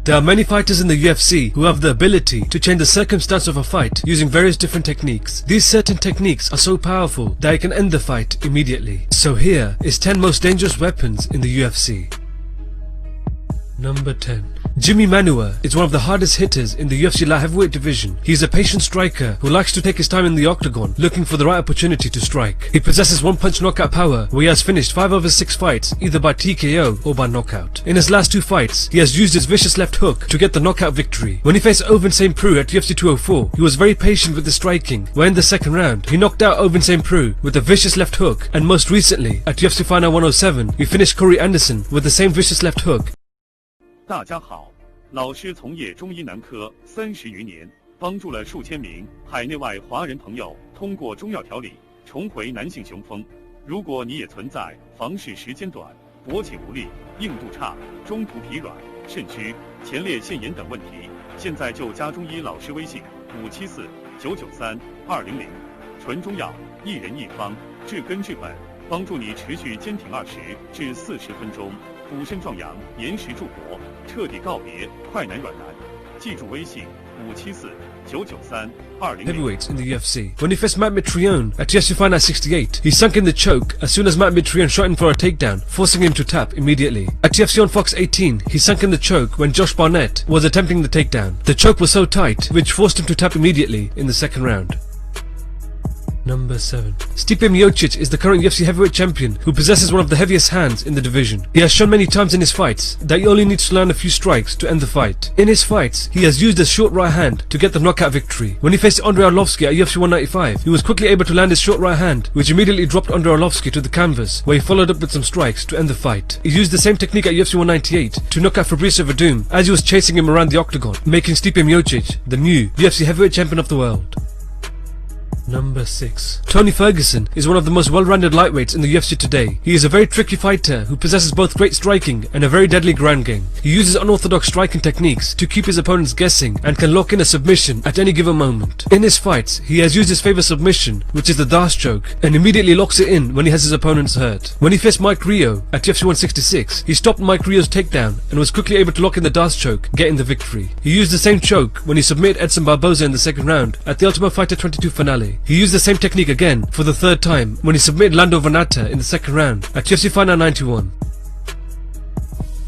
There are many fighters in the UFC who have the ability to change the circumstance of a fight using various different techniques. These certain techniques are so powerful that it can end the fight immediately. So here is 10 most dangerous weapons in the UFC. Number 10. Jimmy Manuwa is one of the hardest hitters in the UFC light heavyweight division. He is a patient striker who likes to take his time in the octagon, looking for the right opportunity to strike. He possesses one-punch knockout power, where he has finished 5 of his 6 fights either by TKO or by knockout. In his last 2 fights, he has used his vicious left hook to get the knockout victory. When he faced Ovince St. Preux at UFC 204, he was very patient with the striking, where in the second round, he knocked out Ovince St. Preux with a vicious left hook, and most recently, at UFC Final 107, he finished Corey Anderson with the same vicious left hook. 大家好，老师从业中医男科30余年，帮助了数千名海内外华人朋友通过中药调理重回男性雄风。如果你也存在房事时间短、勃起无力、硬度差、中途疲软、肾虚、前列腺炎等问题，现在就加中医老师微信574-993-200，纯中药，一人一方，治根治本，帮助你持续坚挺20至40分钟。 补肾壮阳，延时助勃，彻底告别快男软男。记住微信574-993-200。 Heavyweights in the UFC. When he faced Matt Mitrione at UFC Final 68, he sunk in the choke as soon as Matt Mitrione shot him for a takedown, forcing him to tap immediately. At UFC on Fox 18, he sunk in the choke when Josh Barnett was attempting the takedown. The choke was so tight, which forced him to tap immediately in the second round. Number 7. Stipe Miocic is the current UFC heavyweight champion who possesses one of the heaviest hands in the division. He has shown many times in his fights that he only needs to land a few strikes to end the fight. In his fights, he has used his short right hand to get the knockout victory. When he faced Andrei Arlovski at UFC 195, he was quickly able to land his short right hand, which immediately dropped Andrei Arlovski to the canvas, where he followed up with some strikes to end the fight. He used the same technique at UFC 198 to knock out Fabricio Verdum as he was chasing him around the octagon, making Stipe Miocic the new UFC heavyweight champion of the world. Number 6. Tony Ferguson is one of the most well-rounded lightweights in the UFC today. He is a very tricky fighter who possesses both great striking and a very deadly ground game. He uses unorthodox striking techniques to keep his opponents guessing and can lock in a submission at any given moment. In his fights, he has used his favorite submission, which is the Darce choke, and immediately locks it in when he has his opponents hurt. When he faced Mike Rio at UFC 166, he stopped Mike Rio's takedown and was quickly able to lock in the Darce choke, getting the victory. He used the same choke when he submitted Edson Barboza in the second round at the Ultimate Fighter 22 finale. He used the same technique again for the third time when he submitted Lando Vannata in the second round at UFC Final 91.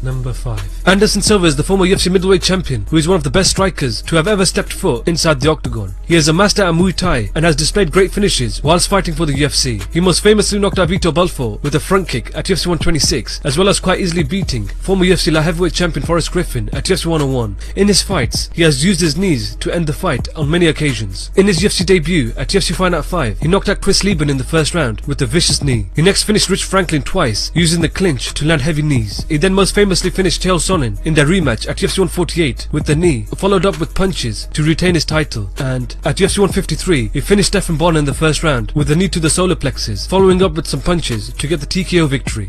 Number 5. Anderson Silva is the former UFC middleweight champion who is one of the best strikers to have ever stepped foot inside the octagon. He is a master at Muay Thai and has displayed great finishes whilst fighting for the UFC. He most famously knocked out Vitor Belfort with a front kick at UFC 126, as well as quite easily beating former UFC light heavyweight champion Forrest Griffin at UFC 101. In his fights, he has used his knees to end the fight on many occasions. In his UFC debut at UFC Fight Night 5, he knocked out Chris Lieben in the first round with a vicious knee. He next finished Rich Franklin twice, using the clinch to land heavy knees. He then most famously finished Chael Sonnen in their rematch at UFC 148 with the knee, followed up with punches to retain his title. And at UFC 153, he finished Stephan Bonner in the first round with a knee to the solar plexus, following up with some punches to get the TKO victory.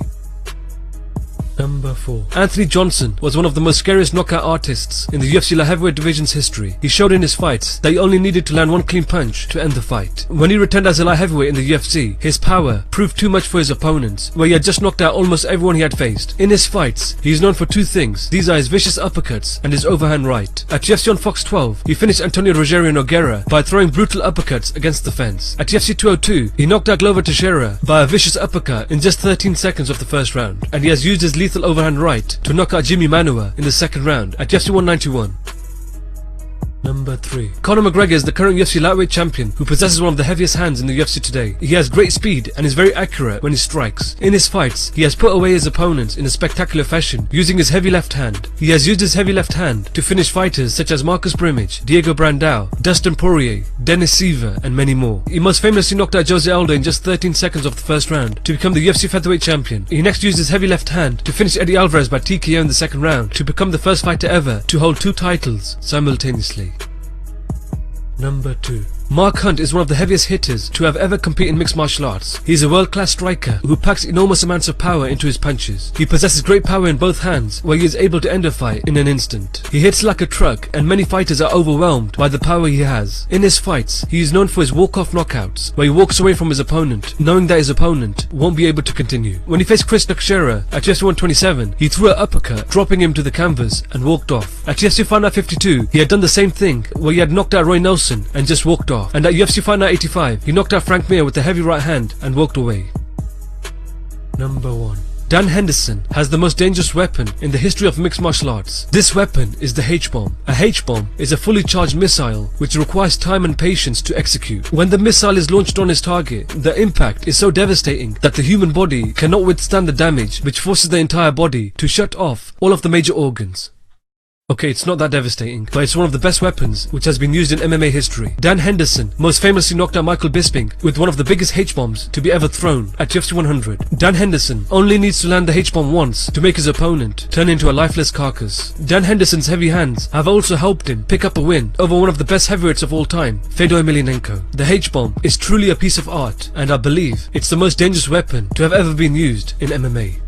Number 4. Anthony Johnson was one of the most scariest knockout artists in the UFC light heavyweight division's history. He showed in his fights that he only needed to land one clean punch to end the fight. When he returned as a light heavyweight in the UFC, his power proved too much for his opponents, where he had just knocked out almost everyone he had faced. In his fights, he is known for 2 things. These are his vicious uppercuts and his overhand right. At UFC on Fox 12, he finished Antonio Rogerio Nogueira by throwing brutal uppercuts against the fence. At UFC 202, he knocked out Glover Teixeira by a vicious uppercut in just 13 seconds of the first round. And he has used his lethal overhand right to knock out Jimmy Manuwa in the second round at UFC 191. Number 3. Conor McGregor is the current UFC lightweight champion who possesses one of the heaviest hands in the UFC today. He has great speed and is very accurate when he strikes. In his fights, he has put away his opponents in a spectacular fashion using his heavy left hand. He has used his heavy left hand to finish fighters such as Marcus Brimage, Diego Brandao, Dustin Poirier, Dennis Siver, and many more. He most famously knocked out Jose Aldo in just 13 seconds of the first round to become the UFC featherweight champion. He next used his heavy left hand to finish Eddie Alvarez by TKO in the second round to become the first fighter ever to hold 2 titles simultaneously. Number 2. Mark Hunt is one of the heaviest hitters to have ever competed in mixed martial arts. He is a world-class striker who packs enormous amounts of power into his punches. He possesses great power in both hands, where he is able to end a fight in an instant. He hits like a truck, and many fighters are overwhelmed by the power he has. In his fights, he is known for his walk-off knockouts, where he walks away from his opponent, knowing that his opponent won't be able to continue. When he faced Chris Teixeira at UFC 127, he threw an uppercut, dropping him to the canvas, and walked off. At UFC Fight Night 52, he had done the same thing, where he had knocked out Roy Nelson and just walked off. And at UFC Fight Night 85, he knocked out Frank Mir with a heavy right hand and walked away. Number 1. Dan Henderson has the most dangerous weapon in the history of mixed martial arts. This weapon is the H-bomb. A H-bomb is a fully charged missile which requires time and patience to execute. When the missile is launched on its target, the impact is so devastating that the human body cannot withstand the damage, which forces the entire body to shut off all of the major organs. Okay, it's not that devastating, but it's one of the best weapons which has been used in MMA history. Dan Henderson most famously knocked out Michael Bisping with one of the biggest H-bombs to be ever thrown at UFC 100. Dan Henderson only needs to land the H-bomb once to make his opponent turn into a lifeless carcass. Dan Henderson's heavy hands have also helped him pick up a win over one of the best heavyweights of all time, Fedor Emelianenko. The H-bomb is truly a piece of art, and I believe it's the most dangerous weapon to have ever been used in MMA.